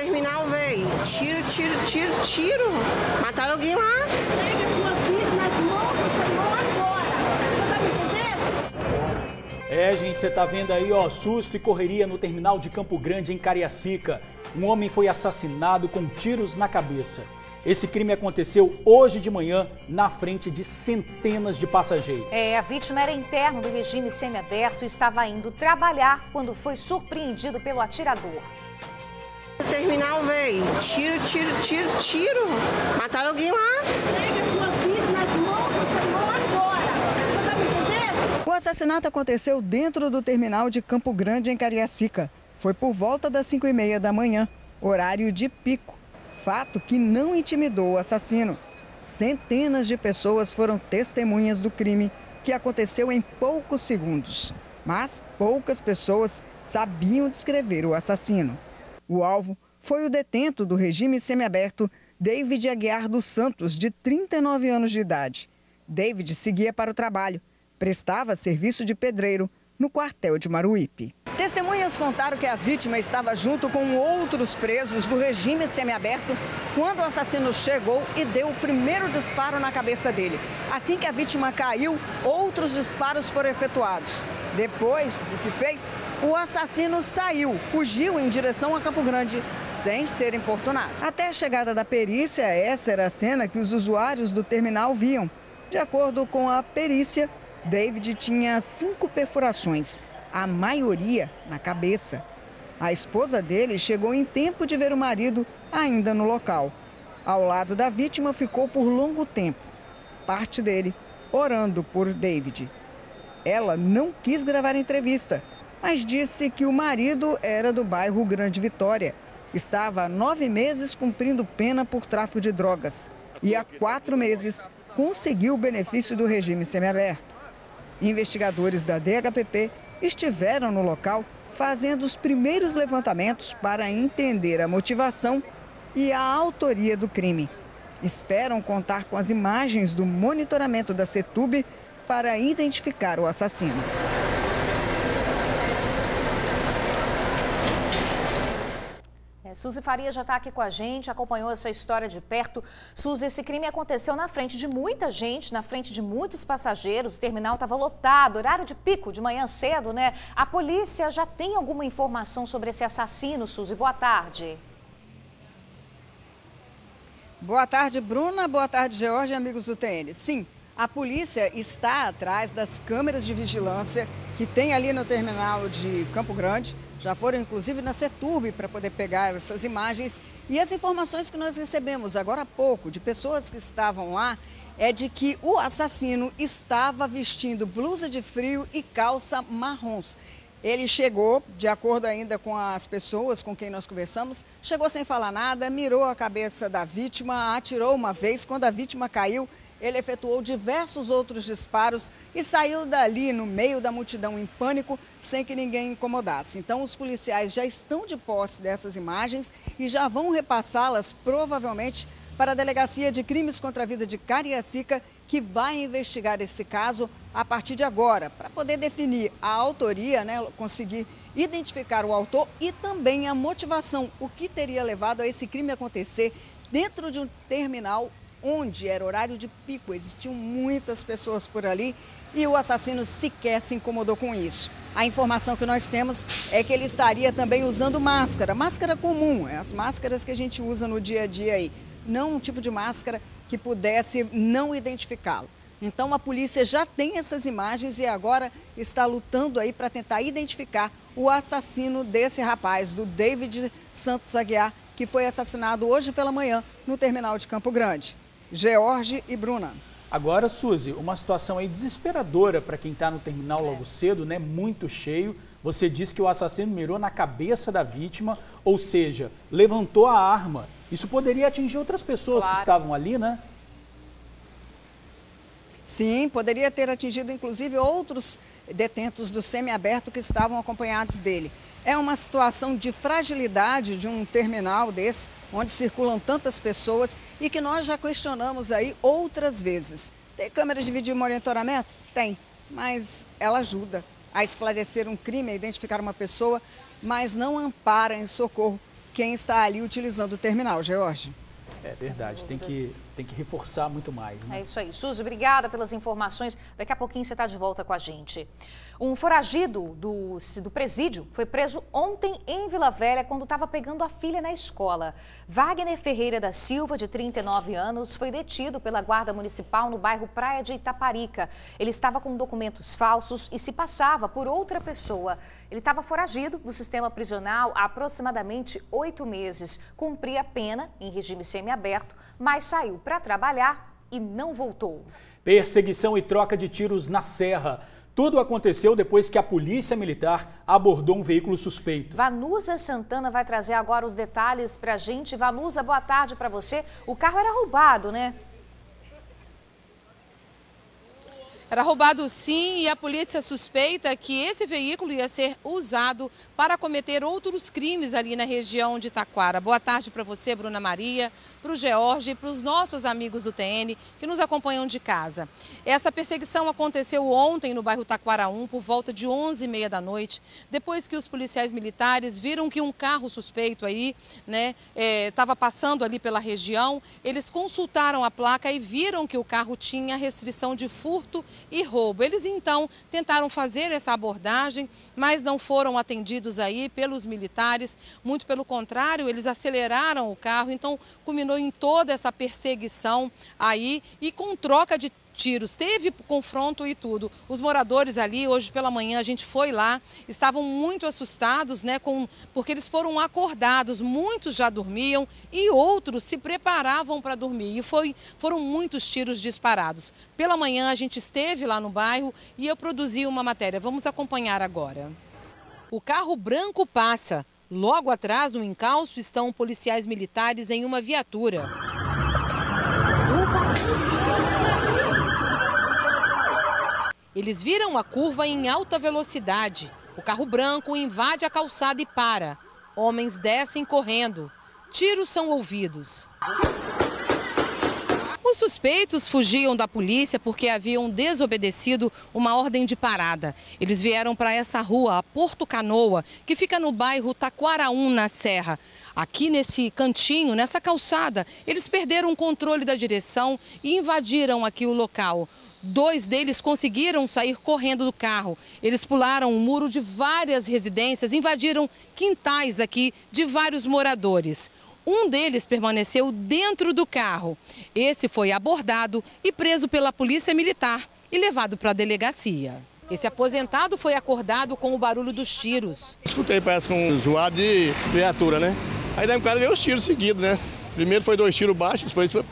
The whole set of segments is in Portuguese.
terminal, velho. Tiro. Mataram alguém lá. Pegue sua vida nas mãos do Senhor agora. Você tá me entendendo? Gente, você tá vendo aí, ó, susto e correria no terminal de Campo Grande, em Cariacica. Um homem foi assassinado com tiros na cabeça. Esse crime aconteceu hoje de manhã na frente de centenas de passageiros. A vítima era interno do regime semiaberto e estava indo trabalhar quando foi surpreendido pelo atirador. Terminal, velho. Tiro. Mataram alguém lá. Pegue sua vida nas mãos do Senhor agora. Você tá me entendendo? O assassinato aconteceu dentro do terminal de Campo Grande, em Cariacica. Foi por volta das 5h30 da manhã, horário de pico. Fato que não intimidou o assassino. Centenas de pessoas foram testemunhas do crime, que aconteceu em poucos segundos. Mas poucas pessoas sabiam descrever o assassino. O alvo foi o detento do regime semiaberto, David Aguiar dos Santos, de 39 anos de idade. David seguia para o trabalho. Prestava serviço de pedreiro no quartel de Maruípe. Testemunhas contaram que a vítima estava junto com outros presos do regime semiaberto quando o assassino chegou e deu o primeiro disparo na cabeça dele. Assim que a vítima caiu, outros disparos foram efetuados. Depois do que fez, o assassino fugiu em direção a Campo Grande, sem ser importunado. Até a chegada da perícia, essa era a cena que os usuários do terminal viam. De acordo com a perícia, David tinha 5 perfurações, a maioria na cabeça. A esposa dele chegou em tempo de ver o marido ainda no local. Ao lado da vítima ficou por longo tempo, parte dele orando por David. Ela não quis gravar a entrevista, mas disse que o marido era do bairro Grande Vitória. Estava há 9 meses cumprindo pena por tráfico de drogas e há 4 meses conseguiu o benefício do regime semiaberto. Investigadores da DHPP estiveram no local fazendo os primeiros levantamentos para entender a motivação e a autoria do crime. Esperam contar com as imagens do monitoramento da CETUB para identificar o assassino. Suzy Faria já está aqui com a gente, acompanhou essa história de perto. Suzy, esse crime aconteceu na frente de muita gente, na frente de muitos passageiros. O terminal estava lotado, horário de pico, de manhã cedo, né? A polícia já tem alguma informação sobre esse assassino, Suzy? Boa tarde. Boa tarde, Bruna. Boa tarde, George e amigos do TN. Sim, a polícia está atrás das câmeras de vigilância que tem ali no terminal de Campo Grande. Já foram, inclusive, na CETUB para poder pegar essas imagens. E as informações que nós recebemos agora há pouco de pessoas que estavam lá é de que o assassino estava vestindo blusa de frio e calça marrons. Ele chegou, de acordo ainda com as pessoas com quem nós conversamos, chegou sem falar nada, mirou a cabeça da vítima, atirou uma vez. Quando a vítima caiu, ele efetuou diversos outros disparos e saiu dali no meio da multidão em pânico, sem que ninguém incomodasse. Então, os policiais já estão de posse dessas imagens e já vão repassá-las, provavelmente, para a Delegacia de Crimes contra a Vida de Cariacica, que vai investigar esse caso a partir de agora, para poder definir a autoria, né, conseguir identificar o autor e também a motivação, o que teria levado a esse crime acontecer dentro de um terminal onde era horário de pico, existiam muitas pessoas por ali e o assassino sequer se incomodou com isso. A informação que nós temos é que ele estaria também usando máscara comum, as máscaras que a gente usa no dia a dia aí, não um tipo de máscara que pudesse não identificá-lo. Então a polícia já tem essas imagens e agora está lutando aí para tentar identificar o assassino desse rapaz, do David Santos Aguiar, que foi assassinado hoje pela manhã no terminal de Campo Grande. George e Bruna. Agora, Suzy, uma situação aí desesperadora para quem está no terminal logo cedo, né? Muito cheio. Você disse que o assassino mirou na cabeça da vítima, ou seja, levantou a arma. Isso poderia atingir outras pessoas que estavam ali, né? Sim, poderia ter atingido inclusive outros detentos do semiaberto que estavam acompanhados dele. É uma situação de fragilidade de um terminal desse, onde circulam tantas pessoas e que nós já questionamos aí outras vezes. Tem câmera de vídeo monitoramento? Tem, mas ela ajuda a esclarecer um crime, a identificar uma pessoa, mas não ampara em socorro quem está ali utilizando o terminal, George. É verdade, tem que reforçar muito mais, né? É isso aí. Suzy, obrigada pelas informações. Daqui a pouquinho você está de volta com a gente. Um foragido do presídio foi preso ontem em Vila Velha quando estava pegando a filha na escola. Wagner Ferreira da Silva, de 39 anos, foi detido pela Guarda Municipal no bairro Praia de Itaparica. Ele estava com documentos falsos e se passava por outra pessoa. Ele estava foragido do sistema prisional há aproximadamente 8 meses. Cumpria a pena em regime semiaberto, mas saiu para trabalhar e não voltou. Perseguição e troca de tiros na Serra. Tudo aconteceu depois que a Polícia Militar abordou um veículo suspeito. Vanusa Santana vai trazer agora os detalhes para a gente. Vanusa, boa tarde para você. O carro era roubado, né? Era roubado sim, e a polícia suspeita que esse veículo ia ser usado para cometer outros crimes ali na região de Taquara. Boa tarde para você, Bruna Maria, para o George e para os nossos amigos do TN que nos acompanham de casa. Essa perseguição aconteceu ontem no bairro Taquara 1 por volta de 11h30 da noite, depois que os policiais militares viram que um carro suspeito aí, né, estava passando ali pela região. Eles consultaram a placa e viram que o carro tinha restrição de furto e roubo. Eles então tentaram fazer essa abordagem, mas não foram atendidos aí pelos militares, muito pelo contrário, eles aceleraram o carro, então culminou em toda essa perseguição aí e com troca de tiros, teve confronto e tudo. Os moradores ali, hoje pela manhã a gente foi lá, estavam muito assustados, né, porque eles foram acordados, muitos já dormiam e outros se preparavam para dormir e foram muitos tiros disparados. Pela manhã a gente esteve lá no bairro e eu produzi uma matéria, vamos acompanhar agora. O carro branco passa, logo atrás no encalço estão policiais militares em uma viatura. Eles viram a curva em alta velocidade. O carro branco invade a calçada e para. Homens descem correndo. Tiros são ouvidos. Os suspeitos fugiam da polícia porque haviam desobedecido uma ordem de parada. Eles vieram para essa rua, a Porto Canoa, que fica no bairro Taquara 1, na Serra. Aqui nesse cantinho, nessa calçada, eles perderam o controle da direção e invadiram aqui o local. 2 deles conseguiram sair correndo do carro. Eles pularam o muro de várias residências, invadiram quintais aqui de vários moradores. Um deles permaneceu dentro do carro. Esse foi abordado e preso pela polícia militar e levado para a delegacia. Esse aposentado foi acordado com o barulho dos tiros. Escutei, parece com um zoado de viatura, né? Aí daí um cara veio os tiros seguidos, né? Primeiro foi 2 tiros baixos, depois foi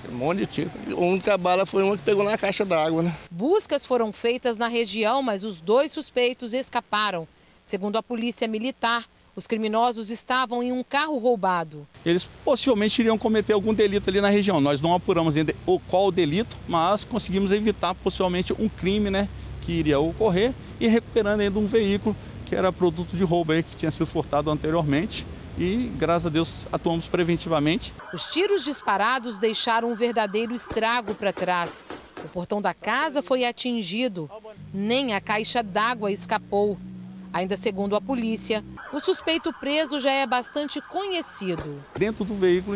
um monte de tiro. A única bala foi uma que pegou na caixa d'água, né? Buscas foram feitas na região, mas os 2 suspeitos escaparam. Segundo a polícia militar, os criminosos estavam em um carro roubado. Eles possivelmente iriam cometer algum delito ali na região. Nós não apuramos ainda qual o delito, mas conseguimos evitar possivelmente um crime, né, que iria ocorrer e recuperando ainda um veículo que era produto de roubo aí, que tinha sido furtado anteriormente. E, graças a Deus, atuamos preventivamente. Os tiros disparados deixaram um verdadeiro estrago para trás. O portão da casa foi atingido, nem a caixa d'água escapou. Ainda segundo a polícia, o suspeito preso já é bastante conhecido. Dentro do veículo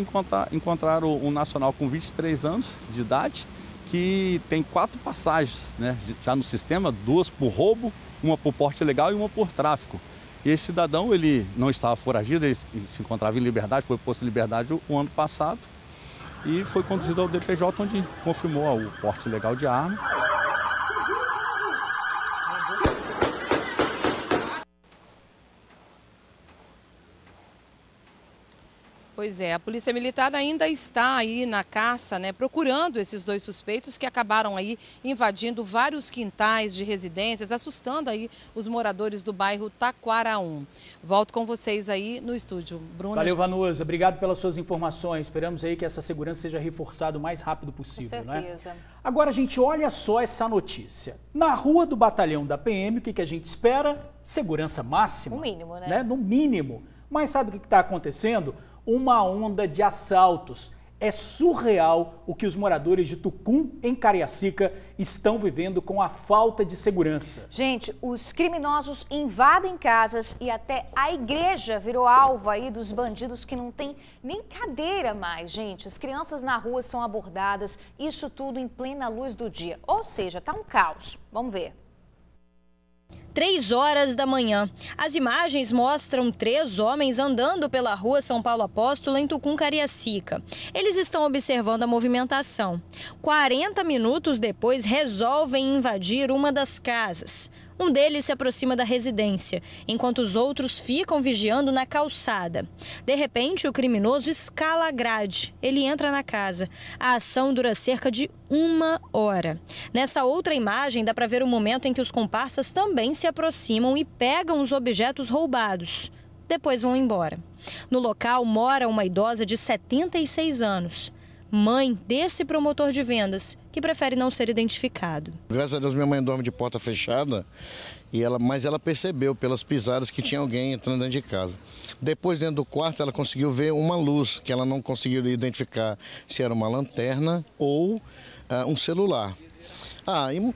encontraram um nacional com 23 anos de idade, que tem 4 passagens, né, já no sistema, 2 por roubo, uma por porte ilegal e uma por tráfico. E esse cidadão, ele não estava foragido, ele se encontrava em liberdade, foi posto em liberdade o ano passado e foi conduzido ao DPJ, onde confirmou o porte ilegal de arma. Pois é, a Polícia Militar ainda está aí na caça, né, procurando esses 2 suspeitos que acabaram aí invadindo vários quintais de residências, assustando aí os moradores do bairro Taquara 1. Volto com vocês aí no estúdio. Bruna. Valeu, Vanusa. Obrigado pelas suas informações. Esperamos aí que essa segurança seja reforçada o mais rápido possível, com certeza, né? Agora, gente, olha só essa notícia. Na rua do batalhão da PM, o que a gente espera? Segurança máxima. No mínimo, né? No mínimo. Mas sabe o que está acontecendo? Uma onda de assaltos. É surreal o que os moradores de Tucum, em Cariacica, estão vivendo com a falta de segurança. Gente, os criminosos invadem casas e até a igreja virou alvo aí dos bandidos que não tem nem cadeira mais, gente. As crianças na rua são abordadas, isso tudo em plena luz do dia. Ou seja, tá um caos. Vamos ver. 3 horas da manhã. As imagens mostram 3 homens andando pela rua São Paulo Apóstolo, em Tucum, Cariacica. Eles estão observando a movimentação. 40 minutos depois, resolvem invadir uma das casas. Um deles se aproxima da residência, enquanto os outros ficam vigiando na calçada. De repente, o criminoso escala a grade. Ele entra na casa. A ação dura cerca de 1 hora. Nessa outra imagem, dá para ver o momento em que os comparsas também se aproximam e pegam os objetos roubados. Depois vão embora. No local mora uma idosa de 76 anos. Mãe desse promotor de vendas, que prefere não ser identificado. Graças a Deus minha mãe dorme de porta fechada, mas ela percebeu pelas pisadas que tinha alguém entrando dentro de casa. Depois, dentro do quarto, ela conseguiu ver uma luz, que ela não conseguiu identificar se era uma lanterna ou um celular.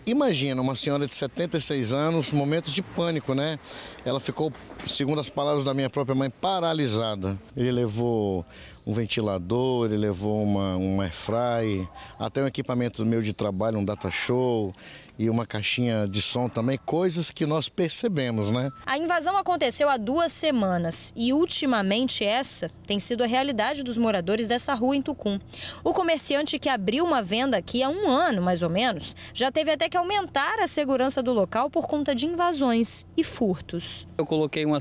Imagina uma senhora de 76 anos, momentos de pânico, né? Ela ficou, segundo as palavras da minha própria mãe, paralisada. Ele levou um ventilador, ele levou um airfry, até um equipamento meu de trabalho, um data show e uma caixinha de som também, coisas que nós percebemos, né? A invasão aconteceu há 2 semanas e ultimamente essa tem sido a realidade dos moradores dessa rua em Tucum. O comerciante que abriu uma venda aqui há 1 ano, mais ou menos, já teve até que aumentar a segurança do local por conta de invasões e furtos. Eu coloquei uma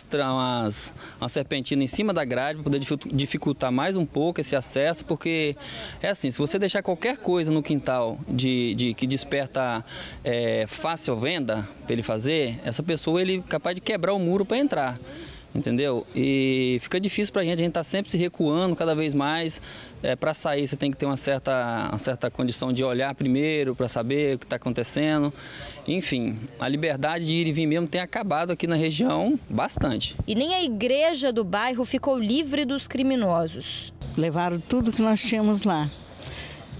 serpentina em cima da grade para poder dificultar mais um pouco esse acesso, porque é assim, se você deixar qualquer coisa no quintal que desperta fácil venda para ele fazer, essa pessoa ele é capaz de quebrar o muro para entrar, entendeu? E fica difícil para a gente está sempre se recuando cada vez mais. Para sair você tem que ter uma certa condição de olhar primeiro para saber o que está acontecendo. Enfim, a liberdade de ir e vir mesmo tem acabado aqui na região bastante. E nem a igreja do bairro ficou livre dos criminosos. Levaram tudo que nós tínhamos lá.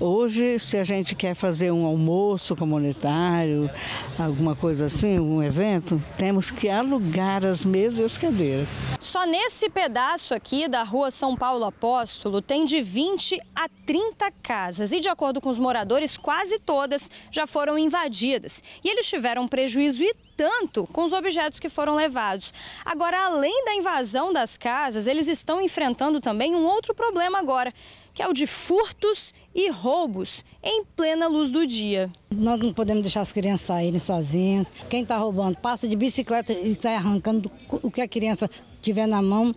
Hoje, se a gente quer fazer um almoço comunitário, alguma coisa assim, um evento, temos que alugar as mesas e as cadeiras. Só nesse pedaço aqui da rua São Paulo Apóstolo tem de 20 a 30 casas e, de acordo com os moradores, quase todas já foram invadidas. E eles tiveram prejuízo e tanto com os objetos que foram levados. Agora, além da invasão das casas, eles estão enfrentando também um outro problema agora, que é o de furtos e roubos em plena luz do dia. Nós não podemos deixar as crianças saírem sozinhas. Quem está roubando passa de bicicleta e está arrancando o que a criança tiver na mão.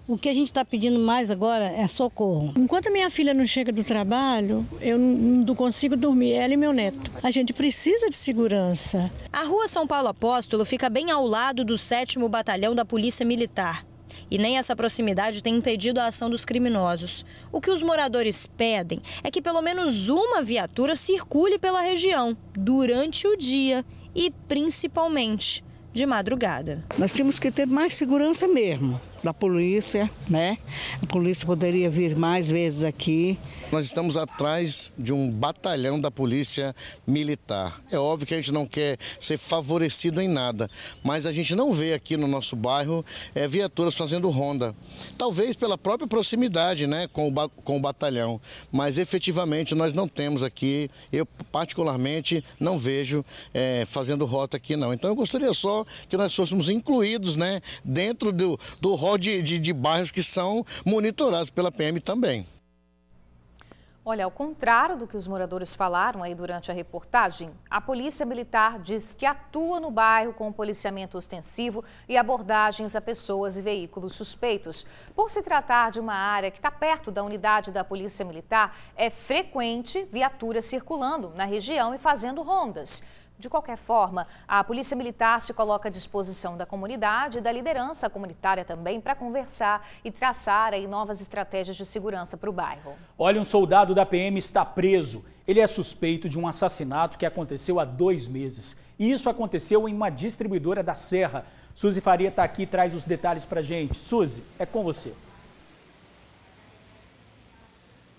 O que a gente está pedindo mais agora é socorro. Enquanto a minha filha não chega do trabalho, eu não consigo dormir, ela e meu neto. A gente precisa de segurança. A rua São Paulo Apóstolo fica bem ao lado do 7º Batalhão da Polícia Militar. E nem essa proximidade tem impedido a ação dos criminosos. O que os moradores pedem é que pelo menos uma viatura circule pela região durante o dia e principalmente de madrugada. Nós tínhamos que ter mais segurança mesmo da polícia, né? A polícia poderia vir mais vezes aqui. Nós estamos atrás de um batalhão da Polícia Militar. É óbvio que a gente não quer ser favorecido em nada, mas a gente não vê aqui no nosso bairro viaturas fazendo ronda. Talvez pela própria proximidade, né, com o batalhão, mas efetivamente nós não temos aqui, eu particularmente não vejo fazendo rota aqui não. Então eu gostaria só que nós fôssemos incluídos, né, dentro do rol de bairros que são monitorados pela PM também. Olha, ao contrário do que os moradores falaram aí durante a reportagem, a Polícia Militar diz que atua no bairro com policiamento ostensivo e abordagens a pessoas e veículos suspeitos. Por se tratar de uma área que está perto da unidade da Polícia Militar, é frequente viaturas circulando na região e fazendo rondas. De qualquer forma, a Polícia Militar se coloca à disposição da comunidade e da liderança comunitária também para conversar e traçar aí novas estratégias de segurança para o bairro. Olha, um soldado da PM está preso. Ele é suspeito de um assassinato que aconteceu há 2 meses. E isso aconteceu em uma distribuidora da Serra. Suzy Faria está aqui e traz os detalhes para a gente. Suzy, é com você.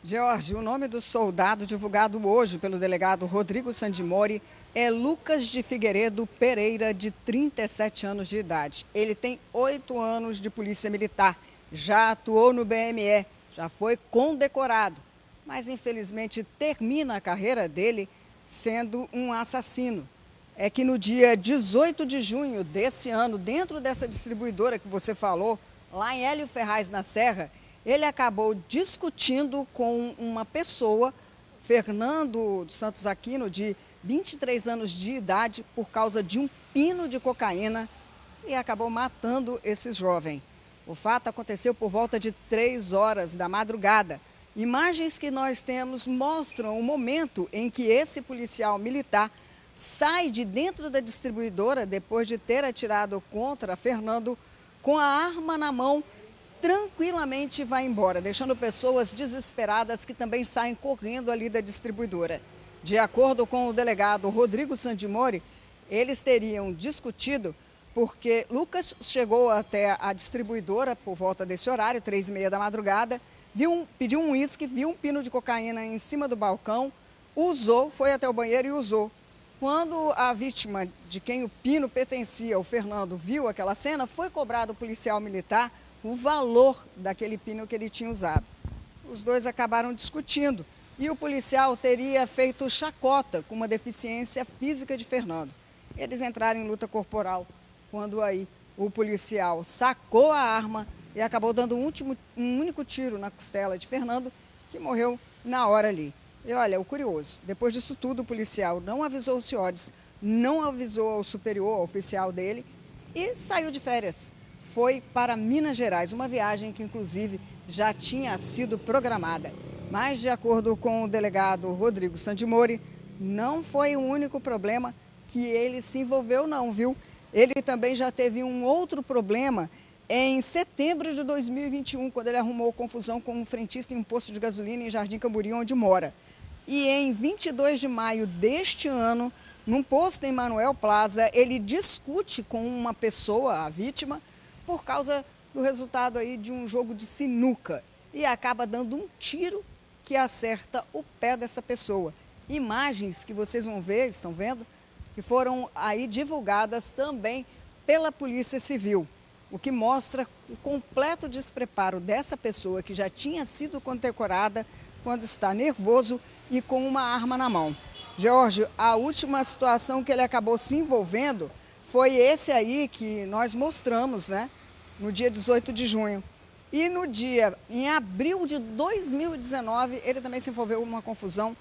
George, o nome do soldado divulgado hoje pelo delegado Rodrigo Sandimori é Lucas de Figueiredo Pereira, de 37 anos de idade. Ele tem 8 anos de polícia militar, já atuou no BME, já foi condecorado, mas infelizmente termina a carreira dele sendo um assassino. É que no dia 18 de junho desse ano, dentro dessa distribuidora que você falou, lá em Hélio Ferraz, na Serra, ele acabou discutindo com uma pessoa, Fernando dos Santos Aquino, de 23 anos de idade, por causa de um pino de cocaína, e acabou matando esse jovem. O fato aconteceu por volta de 3 horas da madrugada. Imagens que nós temos mostram o momento em que esse policial militar sai de dentro da distribuidora depois de ter atirado contra Fernando com a arma na mão, tranquilamente vai embora, deixando pessoas desesperadas que também saem correndo ali da distribuidora. De acordo com o delegado Rodrigo Sandimori, eles teriam discutido porque Lucas chegou até a distribuidora por volta desse horário, 3h30 da madrugada, pediu um uísque, viu um pino de cocaína em cima do balcão, usou, foi até o banheiro e usou. Quando a vítima de quem o pino pertencia, o Fernando, viu aquela cena, foi cobrado o policial militar o valor daquele pino que ele tinha usado. Os dois acabaram discutindo e o policial teria feito chacota com uma deficiência física de Fernando. Eles entraram em luta corporal quando aí o policial sacou a arma e acabou dando um único tiro na costela de Fernando, que morreu na hora ali. E olha, o curioso, depois disso tudo o policial não avisou os senhores, não avisou ao superior, ao oficial dele e saiu de férias. Foi para Minas Gerais, uma viagem que inclusive já tinha sido programada. Mas de acordo com o delegado Rodrigo Sandimori, não foi o único problema que ele se envolveu não, viu? Ele também já teve um outro problema em setembro de 2021, quando ele arrumou confusão com um frentista em um posto de gasolina em Jardim Camburi, onde mora. E em 22 de maio deste ano, num posto em Manuel Plaza, ele discute com uma pessoa, a vítima, por causa do resultado aí de um jogo de sinuca. E acaba dando um tiro que acerta o pé dessa pessoa. Imagens que vocês vão ver, estão vendo, que foram aí divulgadas também pela Polícia Civil. O que mostra o completo despreparo dessa pessoa que já tinha sido condecorada quando está nervoso e com uma arma na mão. George, a última situação que ele acabou se envolvendo foi esse aí que nós mostramos, né? No dia 18 de junho. E no dia, em abril de 2019, ele também se envolveu em uma confusão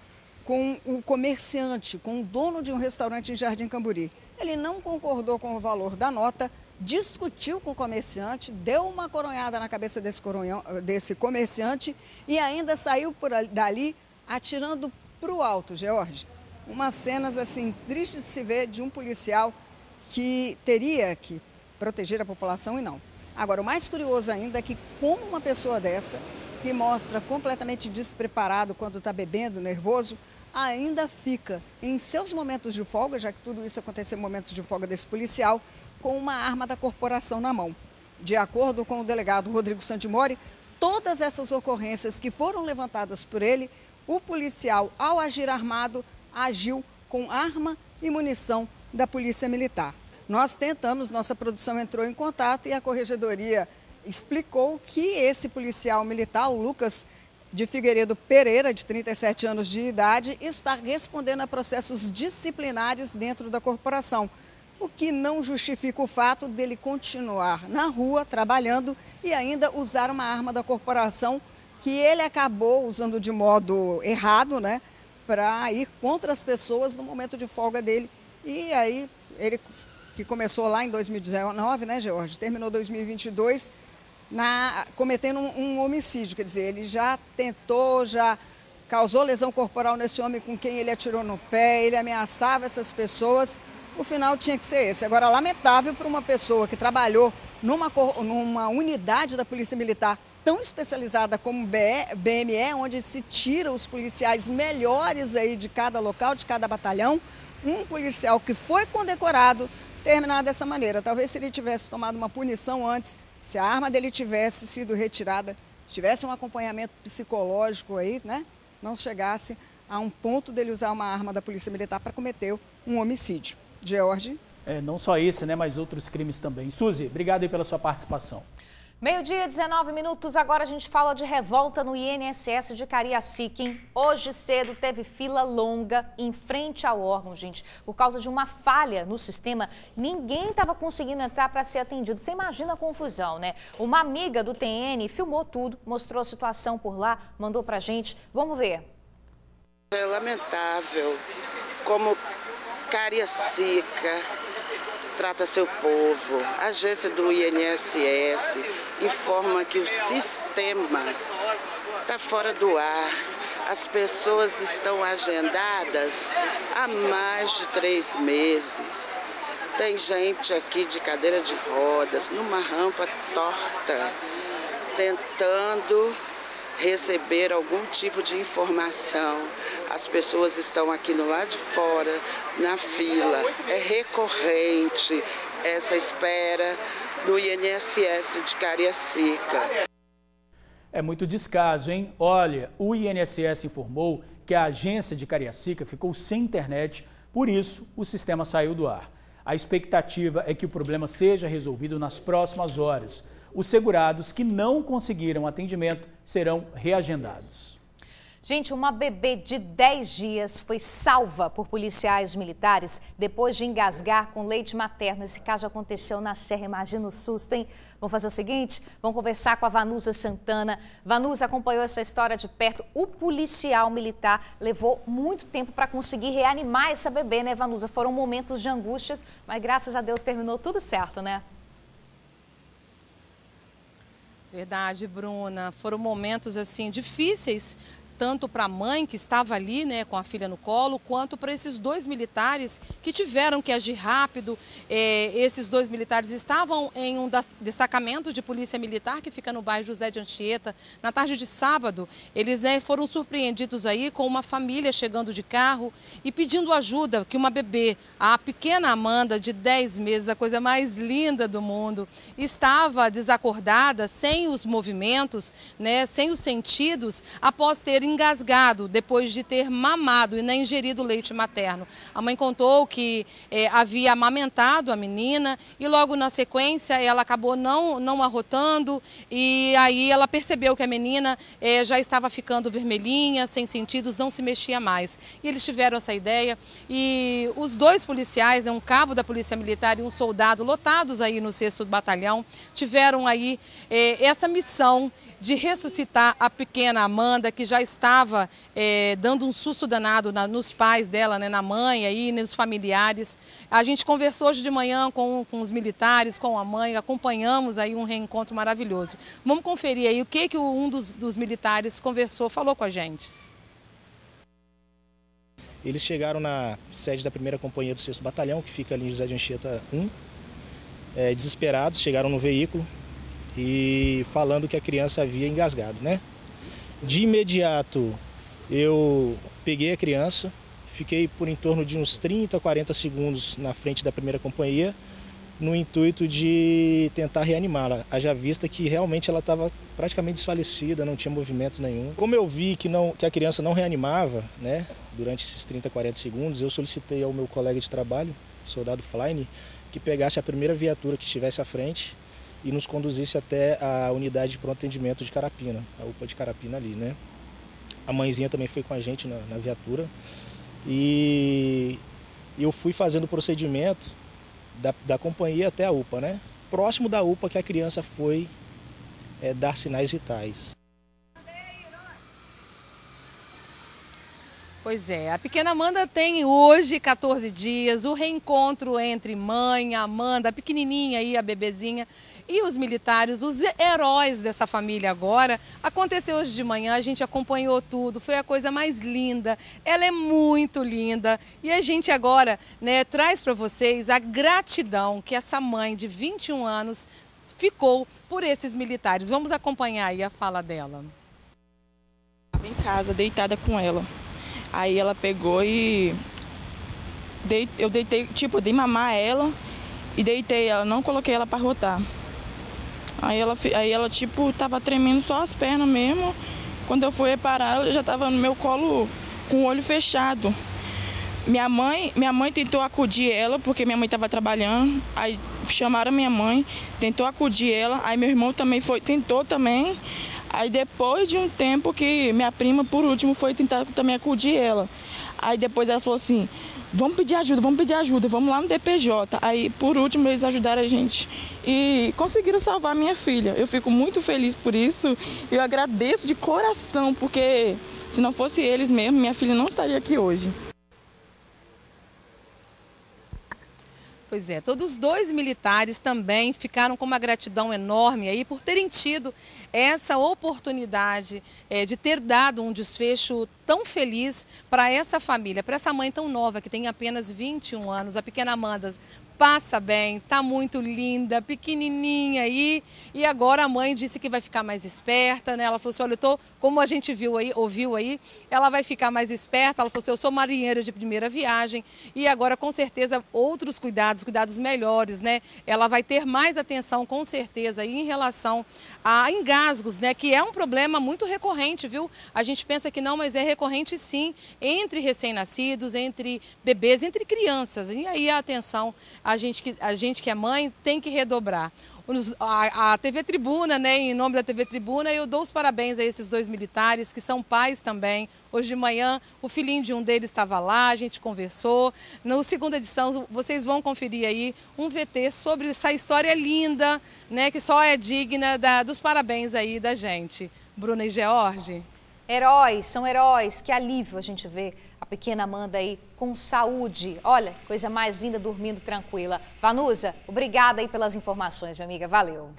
com o comerciante, com o dono de um restaurante em Jardim Camburi. Ele não concordou com o valor da nota, discutiu com o comerciante, deu uma coronhada na cabeça desse comerciante e ainda saiu dali atirando para o alto, George. Umas cenas assim tristes de se ver de um policial que teria que proteger a população e não. Agora, o mais curioso ainda é que como uma pessoa dessa, que mostra completamente despreparado quando está bebendo, nervoso, ainda fica em seus momentos de folga, já que tudo isso aconteceu em momentos de folga desse policial, com uma arma da corporação na mão. De acordo com o delegado Rodrigo Sandimori, todas essas ocorrências que foram levantadas por ele, o policial, ao agir armado, agiu com arma e munição da Polícia Militar. Nós tentamos, nossa produção entrou em contato e a Corregedoria explicou que esse policial militar, o Lucas de Figueiredo Pereira, de 37 anos de idade, está respondendo a processos disciplinares dentro da corporação, o que não justifica o fato dele continuar na rua, trabalhando e ainda usar uma arma da corporação que ele acabou usando de modo errado, né, para ir contra as pessoas no momento de folga dele. E aí ele, que começou lá em 2019, né, George, terminou 2022 cometendo um homicídio, quer dizer, ele já tentou, já causou lesão corporal nesse homem com quem ele atirou no pé, ele ameaçava essas pessoas, o final tinha que ser esse. Agora, lamentável para uma pessoa que trabalhou numa unidade da Polícia Militar tão especializada como o BME, onde se tira os policiais melhores aí de cada local, de cada batalhão, um policial que foi condecorado terminar dessa maneira. Talvez se ele tivesse tomado uma punição antes, se a arma dele tivesse sido retirada, tivesse um acompanhamento psicológico aí, né, não chegasse a um ponto dele usar uma arma da Polícia Militar para cometer um homicídio. George? Não só esse, né, mas outros crimes também. Suzy, obrigado aí pela sua participação. 12h19, agora a gente fala de revolta no INSS de Cariacica, hein? Hoje cedo teve fila longa em frente ao órgão, gente, por causa de uma falha no sistema. Ninguém estava conseguindo entrar para ser atendido. Você imagina a confusão, né? Uma amiga do TN filmou tudo, mostrou a situação por lá, mandou pra gente. Vamos ver. É lamentável como Cariacica trata seu povo. A agência do INSS informa que o sistema está fora do ar. As pessoas estão agendadas há mais de 3 meses. Tem gente aqui de cadeira de rodas, numa rampa torta, tentando receber algum tipo de informação. As pessoas estão aqui no lado de fora, na fila. É recorrente essa espera do INSS de Cariacica. É muito descaso, hein? Olha, o INSS informou que a agência de Cariacica ficou sem internet, por isso o sistema saiu do ar. A expectativa é que o problema seja resolvido nas próximas horas. Os segurados que não conseguiram atendimento serão reagendados. Gente, uma bebê de 10 dias foi salva por policiais militares depois de engasgar com leite materno. Esse caso aconteceu na Serra, imagina o susto, hein? Vamos fazer o seguinte, vamos conversar com a Vanusa Santana. Vanusa acompanhou essa história de perto. O policial militar levou muito tempo para conseguir reanimar essa bebê, né, Vanusa? Foram momentos de angústia, mas graças a Deus terminou tudo certo, né? Verdade, Bruna. Foram momentos assim difíceis, tanto para a mãe que estava ali, né, com a filha no colo, quanto para esses 2 militares que tiveram que agir rápido. Esses 2 militares estavam em um destacamento de polícia militar que fica no bairro José de Anchieta. Na tarde de sábado, eles, né, foram surpreendidos aí com uma família chegando de carro e pedindo ajuda, que uma bebê, a pequena Amanda, de 10 meses, a coisa mais linda do mundo, estava desacordada, sem os movimentos, né, sem os sentidos, após ter engasgado depois de ter mamado e não ingerido leite materno. A mãe contou que havia amamentado a menina e logo na sequência ela acabou não arrotando e aí ela percebeu que a menina já estava ficando vermelhinha, sem sentidos, não se mexia mais. E eles tiveram essa ideia e os 2 policiais, né, um cabo da Polícia Militar e um soldado, lotados aí no 6º Batalhão, tiveram aí essa missão de ressuscitar a pequena Amanda, que já estava dando um susto danado nos pais dela, né, na mãe e nos familiares. A gente conversou hoje de manhã com os militares, com a mãe, acompanhamos aí um reencontro maravilhoso. Vamos conferir aí o que um dos militares falou com a gente. Eles chegaram na sede da 1ª Companhia do 6º Batalhão, que fica ali em José de Anchieta 1, desesperados, chegaram no veículo e falando que a criança havia engasgado, né? De imediato eu peguei a criança, fiquei por em torno de uns 30, 40 segundos na frente da 1ª Companhia, no intuito de tentar reanimá-la, haja vista que realmente ela estava praticamente desfalecida, não tinha movimento nenhum. Como eu vi que a criança não reanimava, né, durante esses 30, 40 segundos, eu solicitei ao meu colega de trabalho, soldado Flyne, que pegasse a primeira viatura que estivesse à frente e nos conduzisse até a unidade de pronto atendimento de Carapina, a UPA de Carapina ali, né? A mãezinha também foi com a gente na viatura e eu fui fazendo o procedimento da companhia até a UPA, né? Próximo da UPA que a criança foi dar sinais vitais. Pois é, a pequena Amanda tem hoje 14 dias, o reencontro entre mãe, Amanda, a pequenininha aí, a bebezinha, e os militares, os heróis dessa família agora. Aconteceu hoje de manhã, a gente acompanhou tudo, foi a coisa mais linda, ela é muito linda. E a gente agora, né, traz para vocês a gratidão que essa mãe de 21 anos ficou por esses militares. Vamos acompanhar aí a fala dela. Estava em casa, deitada com ela. Aí ela pegou e eu deitei, tipo, dei mamar ela e deitei ela, não coloquei ela para rotar. Aí ela tipo, tava tremendo só as pernas mesmo. Quando eu fui reparar, ela já tava no meu colo com o olho fechado. Minha mãe tentou acudir ela, porque minha mãe estava trabalhando. Aí chamaram minha mãe, tentou acudir ela. Aí meu irmão também tentou também. Aí depois de um tempo que minha prima, por último, foi tentar também acudir ela. Aí depois ela falou assim, vamos pedir ajuda, vamos lá no DPJ. Aí por último eles ajudaram a gente e conseguiram salvar minha filha. Eu fico muito feliz por isso. Eu agradeço de coração, porque se não fosse eles mesmo, minha filha não estaria aqui hoje. Pois é, todos os 2 militares também ficaram com uma gratidão enorme aí por terem tido essa oportunidade de ter dado um desfecho tão feliz para essa família, para essa mãe tão nova que tem apenas 21 anos, a pequena Amanda. Passa bem, tá muito linda, pequenininha aí. E agora a mãe disse que vai ficar mais esperta, né? Ela falou assim, olha, como a gente ouviu aí, ela vai ficar mais esperta. Ela falou assim, eu sou marinheira de primeira viagem e agora com certeza outros cuidados melhores, né? Ela vai ter mais atenção com certeza aí em relação a engasgos, né? Que é um problema muito recorrente, viu? A gente pensa que não, mas é recorrente sim, entre recém-nascidos, entre bebês, entre crianças. E aí a atenção a gente que é mãe tem que redobrar. A TV Tribuna, né, em nome da TV Tribuna, eu dou os parabéns a esses 2 militares que são pais também. Hoje de manhã o filhinho de um deles estava lá, a gente conversou. Na segunda edição vocês vão conferir aí um VT sobre essa história linda, né, que só é digna dos parabéns aí da gente. Bruna e George. Heróis, são heróis, que alívio a gente vê a pequena Amanda aí com saúde. Olha, coisa mais linda, dormindo tranquila. Vanusa, obrigada aí pelas informações, minha amiga, valeu.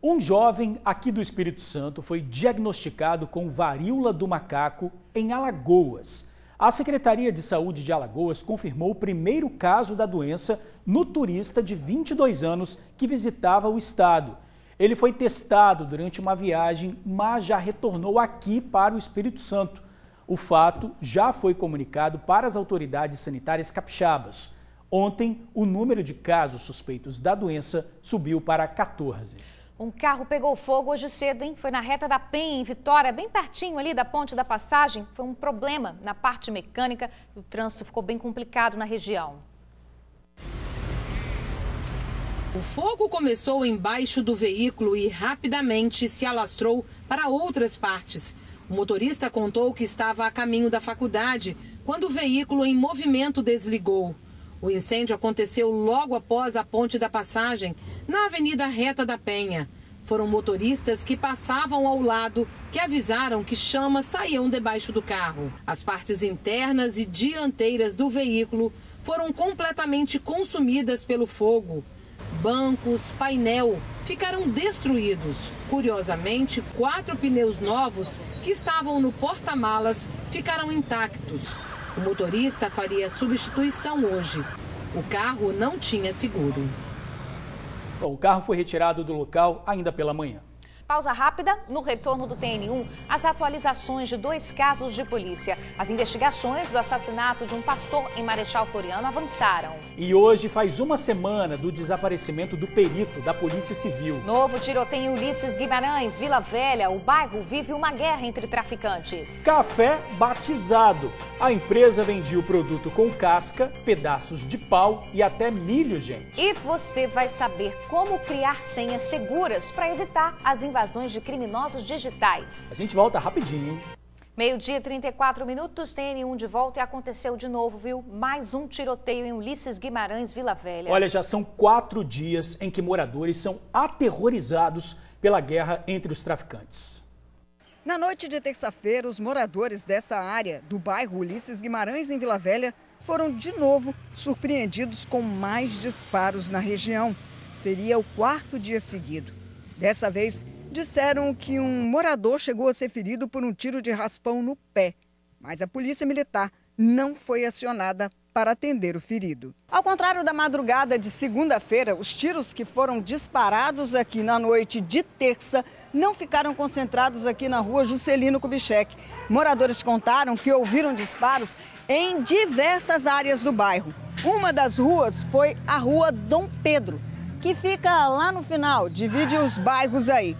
Um jovem aqui do Espírito Santo foi diagnosticado com varíola do macaco em Alagoas. A Secretaria de Saúde de Alagoas confirmou o primeiro caso da doença no turista de 22 anos que visitava o estado. Ele foi testado durante uma viagem, mas já retornou aqui para o Espírito Santo. O fato já foi comunicado para as autoridades sanitárias capixabas. Ontem, o número de casos suspeitos da doença subiu para 14. Um carro pegou fogo hoje cedo, hein? Foi na reta da Penha, em Vitória, bem pertinho ali da Ponte da Passagem. Foi um problema na parte mecânica e o trânsito ficou bem complicado na região. O fogo começou embaixo do veículo e rapidamente se alastrou para outras partes. O motorista contou que estava a caminho da faculdade quando o veículo em movimento desligou. O incêndio aconteceu logo após a Ponte da Passagem, na Avenida Reta da Penha. Foram motoristas que passavam ao lado que avisaram que chamas saíam debaixo do carro. As partes internas e dianteiras do veículo foram completamente consumidas pelo fogo. Bancos, painel ficaram destruídos. Curiosamente, 4 pneus novos que estavam no porta-malas ficaram intactos. O motorista faria substituição hoje. O carro não tinha seguro. Bom, o carro foi retirado do local ainda pela manhã. Pausa rápida, no retorno do TN1, as atualizações de 2 casos de polícia. As investigações do assassinato de um pastor em Marechal Floriano avançaram. E hoje faz uma semana do desaparecimento do perito da Polícia Civil. Novo tiroteio em Ulisses Guimarães, Vila Velha. O bairro vive uma guerra entre traficantes. Café batizado. A empresa vendia o produto com casca, pedaços de pau e até milho, gente. E você vai saber como criar senhas seguras para evitar as invasões de criminosos digitais. A gente volta rapidinho, hein? Meio-dia, 34 minutos, TN1 de volta e aconteceu de novo, viu? Mais um tiroteio em Ulisses Guimarães, Vila Velha. Olha, já são 4 dias em que moradores são aterrorizados pela guerra entre os traficantes. Na noite de terça-feira, os moradores dessa área do bairro Ulisses Guimarães, em Vila Velha, foram de novo surpreendidos com mais disparos na região. Seria o 4º dia seguido. Dessa vez, disseram que um morador chegou a ser ferido por um tiro de raspão no pé, mas a polícia militar não foi acionada para atender o ferido. Ao contrário da madrugada de segunda-feira, os tiros que foram disparados aqui na noite de terça não ficaram concentrados aqui na rua Juscelino Kubitschek. Moradores contaram que ouviram disparos em diversas áreas do bairro. Uma das ruas foi a Rua Dom Pedro. que fica lá no final, divide os bairros aí.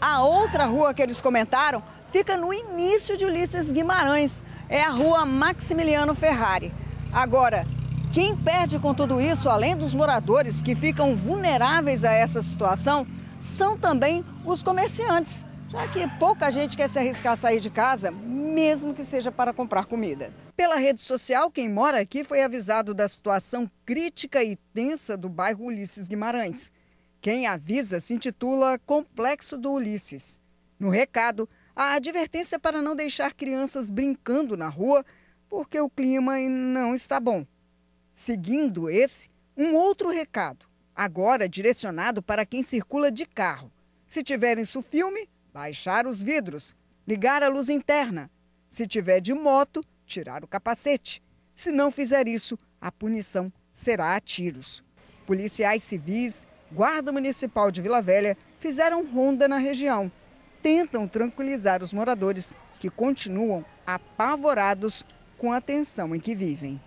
A outra rua que eles comentaram fica no início de Ulisses Guimarães, é a rua Maximiliano Ferrari. Agora, quem perde com tudo isso, além dos moradores que ficam vulneráveis a essa situação, são também os comerciantes, já que pouca gente quer se arriscar a sair de casa, mesmo que seja para comprar comida. Pela rede social, quem mora aqui foi avisado da situação crítica e tensa do bairro Ulisses Guimarães. Quem avisa se intitula Complexo do Ulisses. No recado, a advertência para não deixar crianças brincando na rua, porque o clima não está bom. Seguindo esse, um outro recado, agora direcionado para quem circula de carro. Se tiverem filme, baixar os vidros, ligar a luz interna. Se tiver de moto, tirar o capacete. Se não fizer isso, a punição será a tiros. Policiais civis, Guarda Municipal de Vila Velha fizeram ronda na região. Tentam tranquilizar os moradores que continuam apavorados com a tensão em que vivem.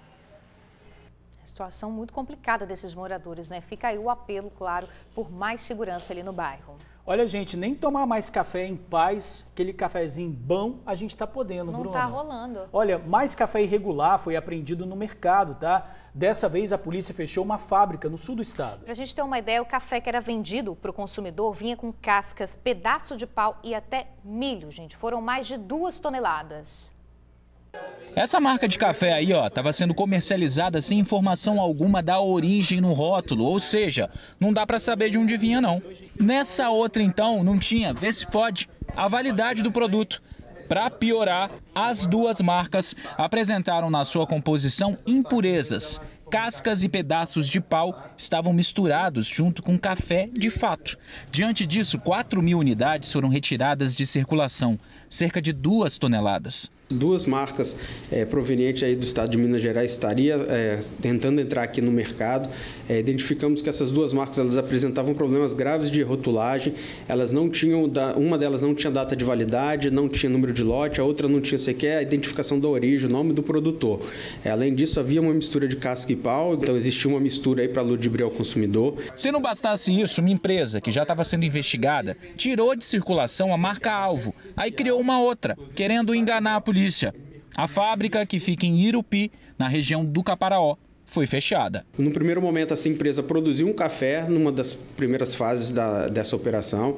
Situação muito complicada desses moradores, né? Fica aí o apelo, claro, por mais segurança ali no bairro. Olha, gente, nem tomar mais café em paz, aquele cafezinho bom, a gente está podendo, Bruna. Não está rolando. Olha, mais café irregular foi apreendido no mercado, tá? Dessa vez a polícia fechou uma fábrica no sul do estado. Para a gente ter uma ideia, o café que era vendido para o consumidor vinha com cascas, pedaço de pau e até milho, gente. Foram mais de 2 toneladas. Essa marca de café aí, ó, estava sendo comercializada sem informação alguma da origem no rótulo, ou seja, não dá para saber de onde vinha não. Nessa outra então, não tinha, vê se pode, a validade do produto. Para piorar, as duas marcas apresentaram na sua composição impurezas. Cascas e pedaços de pau estavam misturados junto com café de fato. Diante disso, 4.000 unidades foram retiradas de circulação, cerca de 2 toneladas. 2 marcas provenientes aí do estado de Minas Gerais estaria tentando entrar aqui no mercado. Identificamos que essas 2 marcas elas apresentavam problemas graves de rotulagem. Elas não tinham, uma delas não tinha data de validade, não tinha número de lote, a outra não tinha sequer a identificação da origem, o nome do produtor. Além disso, havia uma mistura de casca e pau, então existia uma mistura aí para ludibriar o consumidor. Se não bastasse isso, uma empresa que já estava sendo investigada tirou de circulação a marca alvo, aí criou uma outra, querendo enganar a polícia. A fábrica, que fica em Irupi, na região do Caparaó, foi fechada. No primeiro momento, essa empresa produziu um café numa das primeiras fases dessa operação.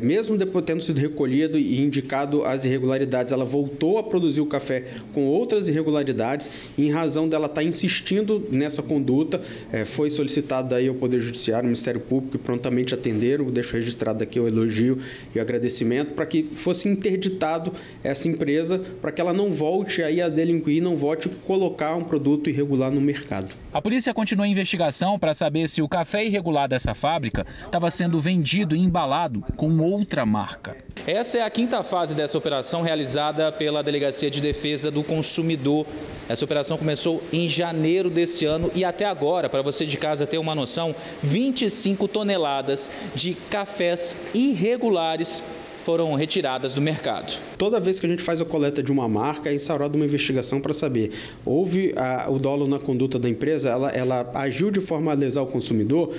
Mesmo depois tendo sido recolhido e indicado as irregularidades, ela voltou a produzir o café com outras irregularidades. E, em razão dela estar insistindo nessa conduta, foi solicitado aí ao Poder Judiciário, ao Ministério Público, que prontamente atenderam. Deixo registrado aqui o elogio e o agradecimento para que fosse interditado essa empresa, para que ela não volte aí a delinquir, não volte a colocar um produto irregular no mercado. A polícia continua a investigação para saber se o café irregular dessa fábrica estava sendo vendido e embalado com outra marca. Essa é a 5ª fase dessa operação realizada pela Delegacia de Defesa do Consumidor. Essa operação começou em janeiro desse ano e até agora, para você de casa ter uma noção, 25 toneladas de cafés irregulares foram retiradas do mercado. Toda vez que a gente faz a coleta de uma marca, é instaurada uma investigação para saber, houve o dolo na conduta da empresa, ela agiu de forma a lesar o consumidor,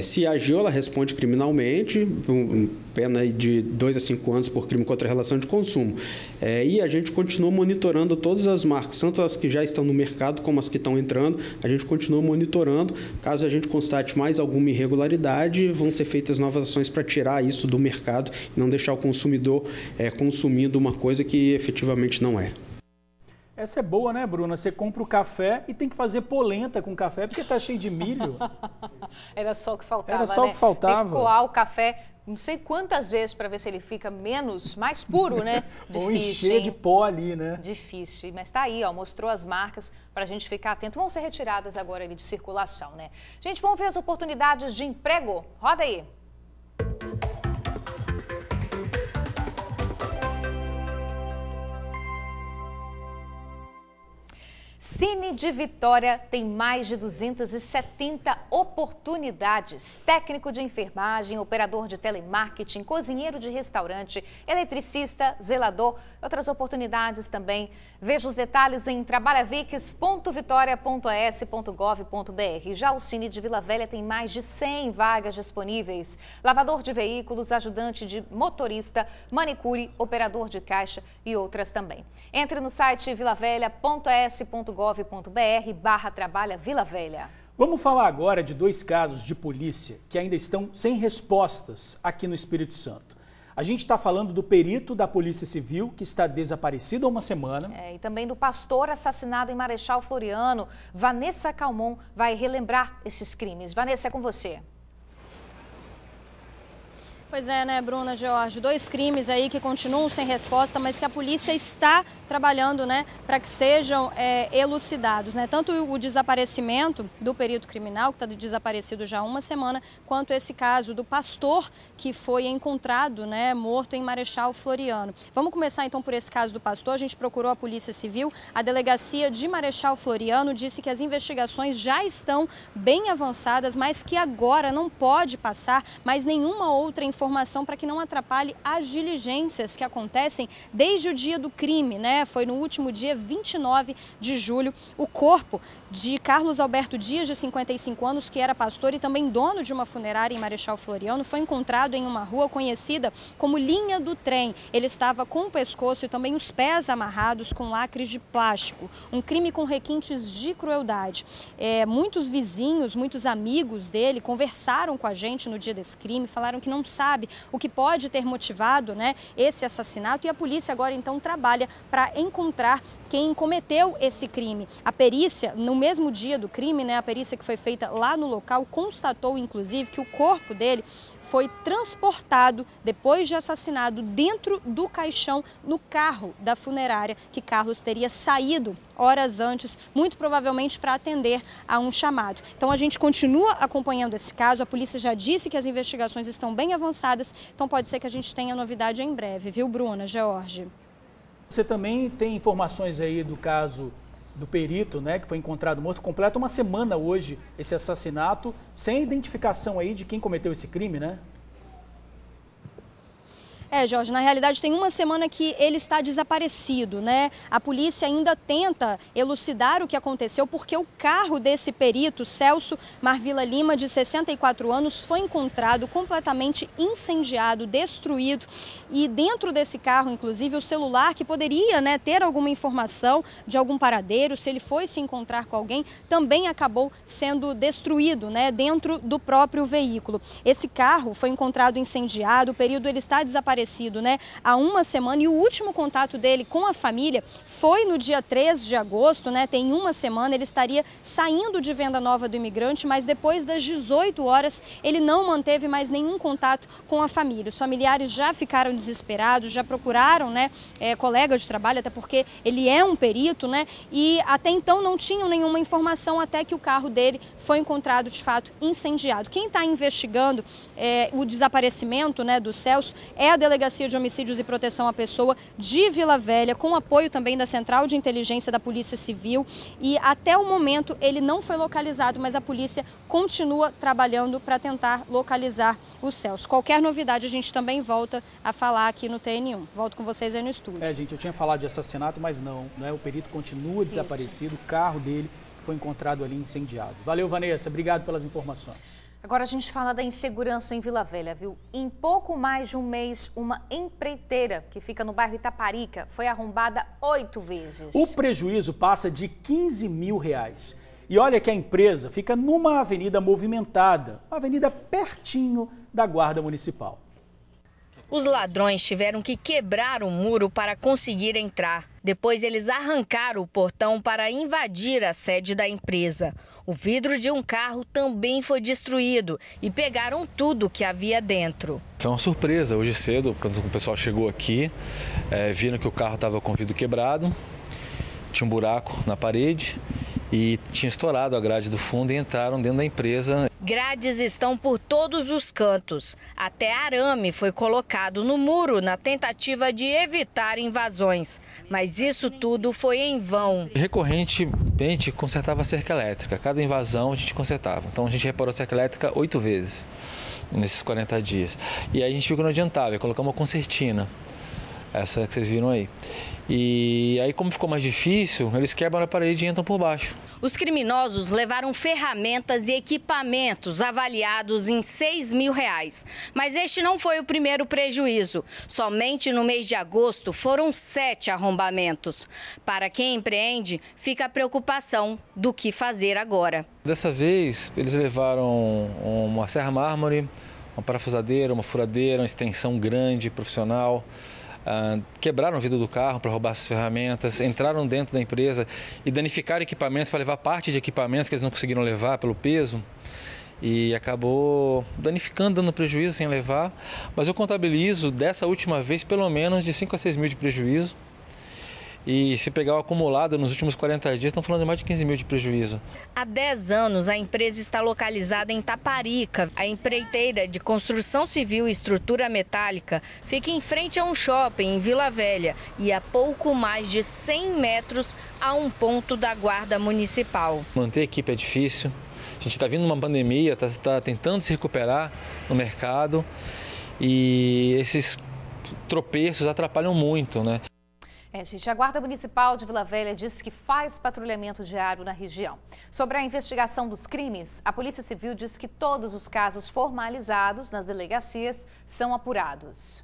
se agiu, ela responde criminalmente, pena de 2 a 5 anos por crime contra a relação de consumo. E a gente continua monitorando todas as marcas, tanto as que já estão no mercado como as que estão entrando, a gente continua monitorando. Caso a gente constate mais alguma irregularidade, vão ser feitas novas ações para tirar isso do mercado e não deixar o consumidor consumindo uma coisa que efetivamente não é. Essa é boa, né, Bruna? Você compra o café e tem que fazer polenta com café porque tá cheio de milho. Era só o que faltava, Era só o que faltava. Tem que coar o café não sei quantas vezes para ver se ele fica mais puro, né? Difícil, ou encher de pó ali, né? Difícil. Mas tá aí, ó, mostrou as marcas para a gente ficar atento. Vão ser retiradas agora ali de circulação, né? Gente, vamos ver as oportunidades de emprego? Roda aí. Cine de Vitória tem mais de 270 oportunidades. Técnico de enfermagem, operador de telemarketing, cozinheiro de restaurante, eletricista, zelador, outras oportunidades também. Veja os detalhes em trabalhavix.vitoria.as.gov.br. Já o Cine de Vila Velha tem mais de 100 vagas disponíveis. Lavador de veículos, ajudante de motorista, manicure, operador de caixa e outras também. Entre no site vilavelha.as.gov.br/trabalha Vila Velha. Vamos falar agora de 2 casos de polícia que ainda estão sem respostas aqui no Espírito Santo. A gente está falando do perito da Polícia Civil, que está desaparecido há uma semana. E também do pastor assassinado em Marechal Floriano. Vanessa Calmon vai relembrar esses crimes. Vanessa, é com você. Pois é, né, Bruna, George? 2 crimes aí que continuam sem resposta, mas que a polícia está trabalhando, né, para que sejam elucidados, né? Tanto o desaparecimento do perito criminal, que está desaparecido já há uma semana, quanto esse caso do pastor que foi encontrado, né, morto em Marechal Floriano. Vamos começar então por esse caso do pastor. A gente procurou a Polícia Civil. A delegacia de Marechal Floriano disse que as investigações já estão bem avançadas, mas que agora não pode passar mais nenhuma outra informação para que não atrapalhe as diligências que acontecem desde o dia do crime, né? Foi no último dia 29 de julho. O corpo de Carlos Alberto Dias, de 55 anos, que era pastor e também dono de uma funerária em Marechal Floriano, foi encontrado em uma rua conhecida como Linha do Trem. Ele estava com o pescoço e também os pés amarrados com lacres de plástico. Um crime com requintes de crueldade. Muitos vizinhos, muitos amigos dele conversaram com a gente no dia desse crime, falaram que não sabe o que pode ter motivado, né, esse assassinato, e a polícia agora então trabalha para encontrar quem cometeu esse crime. A perícia, no mesmo dia do crime, né, a perícia que foi feita lá no local, constatou inclusive que o corpo dele foi transportado, depois de assassinado, dentro do caixão no carro da funerária que Carlos teria saído horas antes, muito provavelmente para atender a um chamado. Então a gente continua acompanhando esse caso, a polícia já disse que as investigações estão bem avançadas, então pode ser que a gente tenha novidade em breve, viu, Bruna, George? Você também tem informações aí do caso do perito, né, que foi encontrado morto. Completa uma semana hoje esse assassinato, sem identificação aí de quem cometeu esse crime, né? Jorge, na realidade tem uma semana que ele está desaparecido, né? A polícia ainda tenta elucidar o que aconteceu, porque o carro desse perito, Celso Marvila Lima, de 64 anos, foi encontrado completamente incendiado, destruído. E dentro desse carro, inclusive, o celular que poderia, né, ter alguma informação de algum paradeiro, se ele foi se encontrar com alguém, também acabou sendo destruído, né, dentro do próprio veículo. Esse carro foi encontrado incendiado, o período ele está desaparecido, né, há uma semana, e o último contato dele com a família foi no dia 3 de agosto, né, tem uma semana. Ele estaria saindo de Venda Nova do Imigrante, mas depois das 18 horas ele não manteve mais nenhum contato com a família. Os familiares já ficaram desesperados, já procuraram, né, colegas de trabalho, até porque ele é um perito, né, e até então não tinham nenhuma informação, até que o carro dele foi encontrado de fato incendiado. Quem está investigando o desaparecimento, né, do Celso é a Delegacia de Homicídios e Proteção à Pessoa de Vila Velha, com apoio também da Central de Inteligência da Polícia Civil, e até o momento ele não foi localizado, mas a polícia continua trabalhando para tentar localizar o Celso. Qualquer novidade a gente também volta a falar aqui no TN1. Volto com vocês aí no estúdio. Gente, eu tinha falado de assassinato, mas não, né? O perito continua desaparecido, o carro dele foi encontrado ali incendiado. Valeu, Vanessa, obrigado pelas informações. Agora a gente fala da insegurança em Vila Velha, viu? Em pouco mais de um mês, uma empreiteira que fica no bairro Itaparica foi arrombada 8 vezes. O prejuízo passa de R$15 mil. E olha que a empresa fica numa avenida movimentada, uma avenida pertinho da Guarda Municipal. Os ladrões tiveram que quebrar o muro para conseguir entrar. Depois eles arrancaram o portão para invadir a sede da empresa. O vidro de um carro também foi destruído e pegaram tudo que havia dentro. Foi uma surpresa hoje cedo, quando o pessoal chegou aqui, viram que o carro estava com o vidro quebrado, tinha um buraco na parede e tinha estourado a grade do fundo e entraram dentro da empresa. Grades estão por todos os cantos. Até arame foi colocado no muro na tentativa de evitar invasões. Mas isso tudo foi em vão. Recorrentemente consertava a cerca elétrica. Cada invasão a gente consertava. Então a gente reparou a cerca elétrica 8 vezes nesses 40 dias. E aí a gente viu que não adiantava, colocamos uma concertina. Essa que vocês viram aí. E aí, como ficou mais difícil, eles quebram a parede e entram por baixo. Os criminosos levaram ferramentas e equipamentos avaliados em R$6 mil. Mas este não foi o primeiro prejuízo. Somente no mês de agosto foram 7 arrombamentos. Para quem empreende, fica a preocupação do que fazer agora. Dessa vez, eles levaram uma serra mármore, uma parafusadeira, uma furadeira, uma extensão grande, profissional. Quebraram o vidro do carro para roubar essas ferramentas, entraram dentro da empresa e danificaram equipamentos para levar parte de equipamentos que eles não conseguiram levar pelo peso e acabou danificando, dando prejuízo sem levar. Mas eu contabilizo dessa última vez pelo menos de 5 a 6 mil de prejuízo. E se pegar o acumulado nos últimos 40 dias, estão falando de mais de 15 mil de prejuízo. Há 10 anos, a empresa está localizada em Taparica. A empreiteira de construção civil e estrutura metálica fica em frente a um shopping em Vila Velha e a pouco mais de 100 metros a um ponto da guarda municipal. Manter a equipe é difícil. A gente está vindo uma pandemia, está tentando se recuperar no mercado e esses tropeços atrapalham muito, né? Gente, a Guarda Municipal de Vila Velha disse que faz patrulhamento diário na região. Sobre a investigação dos crimes, a Polícia Civil diz que todos os casos formalizados nas delegacias são apurados.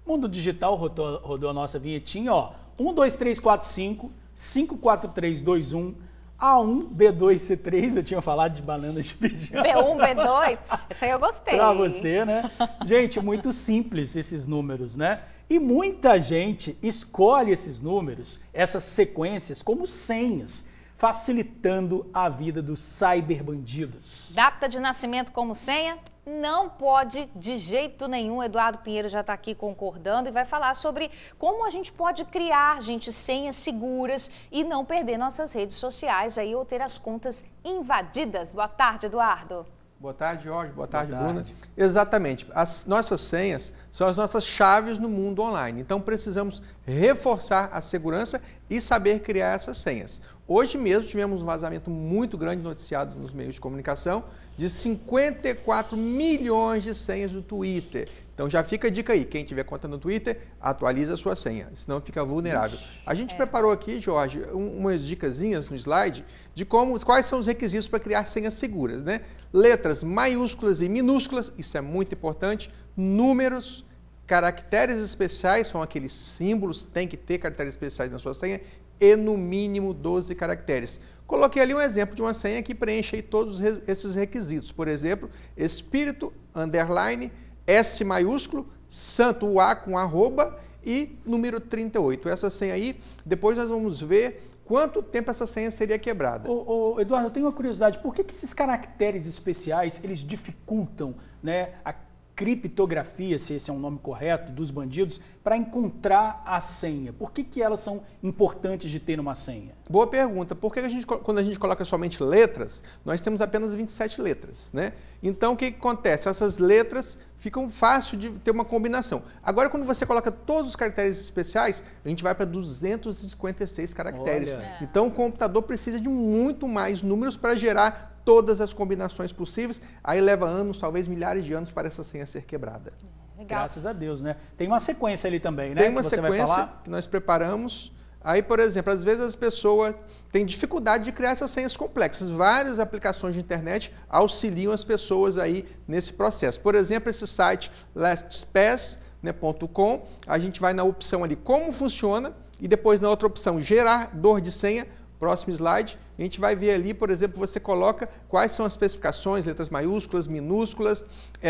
Mundo Digital rodou a nossa vinhetinha, ó. 1, 2, 3, 4, 5, 5, 4, 3, 2, 1... A1, B2, C3, eu tinha falado de bananas de pijama. B1, B2, essa aí eu gostei. Pra você, né? Gente, muito simples esses números, né? E muita gente escolhe esses números, essas sequências, como senhas, facilitando a vida dos cyberbandidos. Data de nascimento como senha? Não pode de jeito nenhum. Eduardo Pinheiro já está aqui concordando e vai falar sobre como a gente pode criar, gente, senhas seguras e não perder nossas redes sociais aí ou ter as contas invadidas. Boa tarde, Eduardo. Boa tarde, Jorge. Boa tarde, Bruna. Exatamente. As nossas senhas são as nossas chaves no mundo online. Então, precisamos reforçar a segurança e saber criar essas senhas. Hoje mesmo tivemos um vazamento muito grande noticiado nos meios de comunicação de 54 milhões de senhas do Twitter. Então já fica a dica aí, quem tiver conta no Twitter, atualiza a sua senha, senão fica vulnerável. A gente preparou aqui, Jorge, umas dicasinhas no slide de quais são os requisitos para criar senhas seguras, né? Letras maiúsculas e minúsculas, isso é muito importante, números, caracteres especiais, são aqueles símbolos, tem que ter caracteres especiais na sua senha, e no mínimo 12 caracteres. Coloquei ali um exemplo de uma senha que preenche aí todos esses requisitos. Por exemplo, espírito, underline, S maiúsculo, santo A com arroba e número 38. Essa senha aí, depois nós vamos ver quanto tempo essa senha seria quebrada. Eduardo, eu tenho uma curiosidade. Por que esses caracteres especiais, eles dificultam, né, a criptografia, se esse é um nome correto, dos bandidos, para encontrar a senha? Por que elas são importantes de ter numa senha? Boa pergunta. Porque quando a gente coloca somente letras, nós temos apenas 27 letras, né? Então, o que acontece? Essas letras ficam fácil de ter uma combinação. Agora, quando você coloca todos os caracteres especiais, a gente vai para 256 caracteres. Olha. Então, o computador precisa de muito mais números para gerar todas as combinações possíveis. Aí leva anos, talvez milhares de anos, para essa senha ser quebrada. Legal. Graças a Deus, né? Tem uma sequência ali também, né? Tem uma sequência que nós preparamos. Aí, por exemplo, às vezes as pessoas têm dificuldade de criar essas senhas complexas. Várias aplicações de internet auxiliam as pessoas aí nesse processo. Por exemplo, esse site lastpass.com, a gente vai na opção ali como funciona e depois na outra opção gerador de senha. Próximo slide, a gente vai ver ali, por exemplo, você coloca quais são as especificações, letras maiúsculas, minúsculas,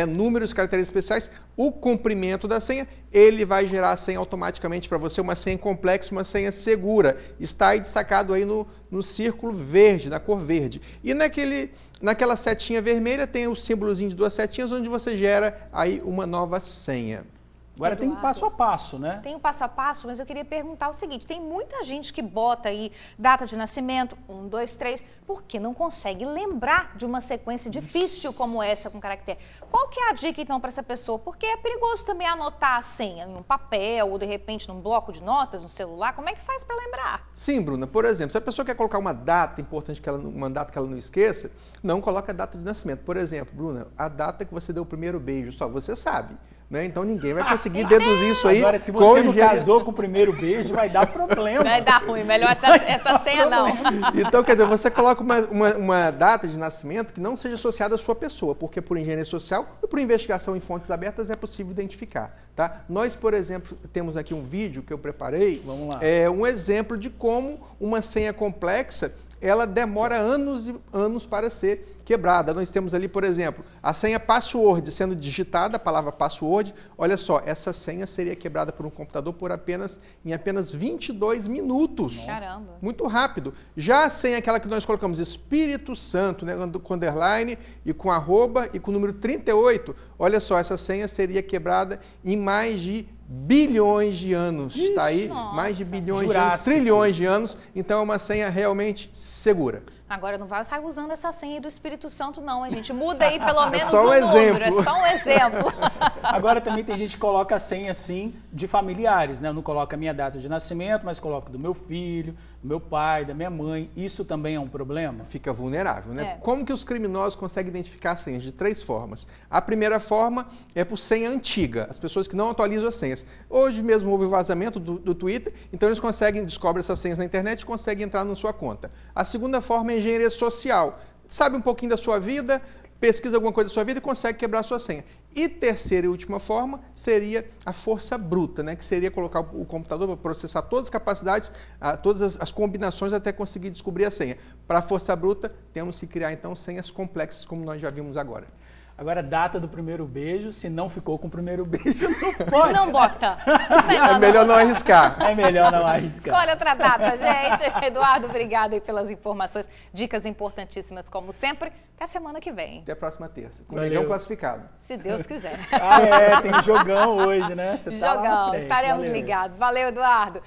números, caracteres especiais, o comprimento da senha, ele vai gerar a senha automaticamente para você, uma senha complexa, uma senha segura. Está aí destacado aí no círculo verde, na cor verde. E naquela setinha vermelha tem o símbolozinho de 2 setinhas, onde você gera aí uma nova senha. Agora tem um passo a passo, né? Tem um passo a passo, mas eu queria perguntar o seguinte, tem muita gente que bota aí data de nascimento, 1, 2, 3, porque não consegue lembrar de uma sequência difícil como essa com caractere. Qual que é a dica então para essa pessoa? Porque é perigoso também anotar a senha em um papel ou de repente num bloco de notas, no celular, como é que faz para lembrar? Sim, Bruna, por exemplo, se a pessoa quer colocar uma data importante, uma data que ela não esqueça, não coloca a data de nascimento. Por exemplo, Bruna, a data que você deu o primeiro beijo, só você sabe. Né? Então ninguém vai conseguir deduzir isso aí. Agora, se você não casou com o primeiro beijo, vai dar problema. Vai dar ruim, melhor essa senha não. Então, quer dizer, você coloca uma data de nascimento que não seja associada à sua pessoa, porque por engenharia social e por investigação em fontes abertas é possível identificar. Tá? Nós, por exemplo, temos aqui um vídeo que eu preparei, vamos lá. Um exemplo de como uma senha complexa ela demora anos e anos para ser quebrada. Nós temos ali, por exemplo, a senha password sendo digitada, a palavra password. Olha só, essa senha seria quebrada por um computador em apenas 22 minutos. Caramba! Muito rápido. Já a senha, aquela que nós colocamos Espírito Santo, né, com underline e com arroba e com o número 38, olha só, essa senha seria quebrada em mais de bilhões de anos, está aí? Nossa. Mais de bilhões de anos, trilhões de anos, então é uma senha realmente segura. Agora não vai sair usando essa senha aí do Espírito Santo não, a gente muda aí pelo menos só o número, exemplo. é só um exemplo. Agora também tem gente que coloca a senha assim de familiares, né? Eu não coloco a minha data de nascimento, mas coloco do meu filho, do meu pai, da minha mãe. Isso também é um problema? Fica vulnerável, né? É. Como que os criminosos conseguem identificar senhas? De 3 formas. A primeira forma é por senha antiga, as pessoas que não atualizam as senhas. Hoje mesmo houve o vazamento do Twitter, então eles descobrem essas senhas na internet e conseguem entrar na sua conta. A segunda forma é engenharia social. Sabe um pouquinho da sua vida, pesquisa alguma coisa da sua vida e consegue quebrar a sua senha. E terceira e última forma seria a força bruta, né? Que seria colocar o computador para processar todas as capacidades, todas as combinações até conseguir descobrir a senha. Para a força bruta, temos que criar então senhas complexas, como nós já vimos agora. Agora, data do primeiro beijo, se não ficou com o primeiro beijo, não pode. Não bota. É melhor não arriscar. É melhor não arriscar. Escolhe outra data, gente. Eduardo, obrigado aí pelas informações, dicas importantíssimas, como sempre. Até a semana que vem. Até a próxima terça. Com o Valeu. Mengão classificado. Se Deus quiser. Tem jogão hoje, né? Você tá lá na Jogão, frente. estaremos Valeu. ligados. Valeu, Eduardo.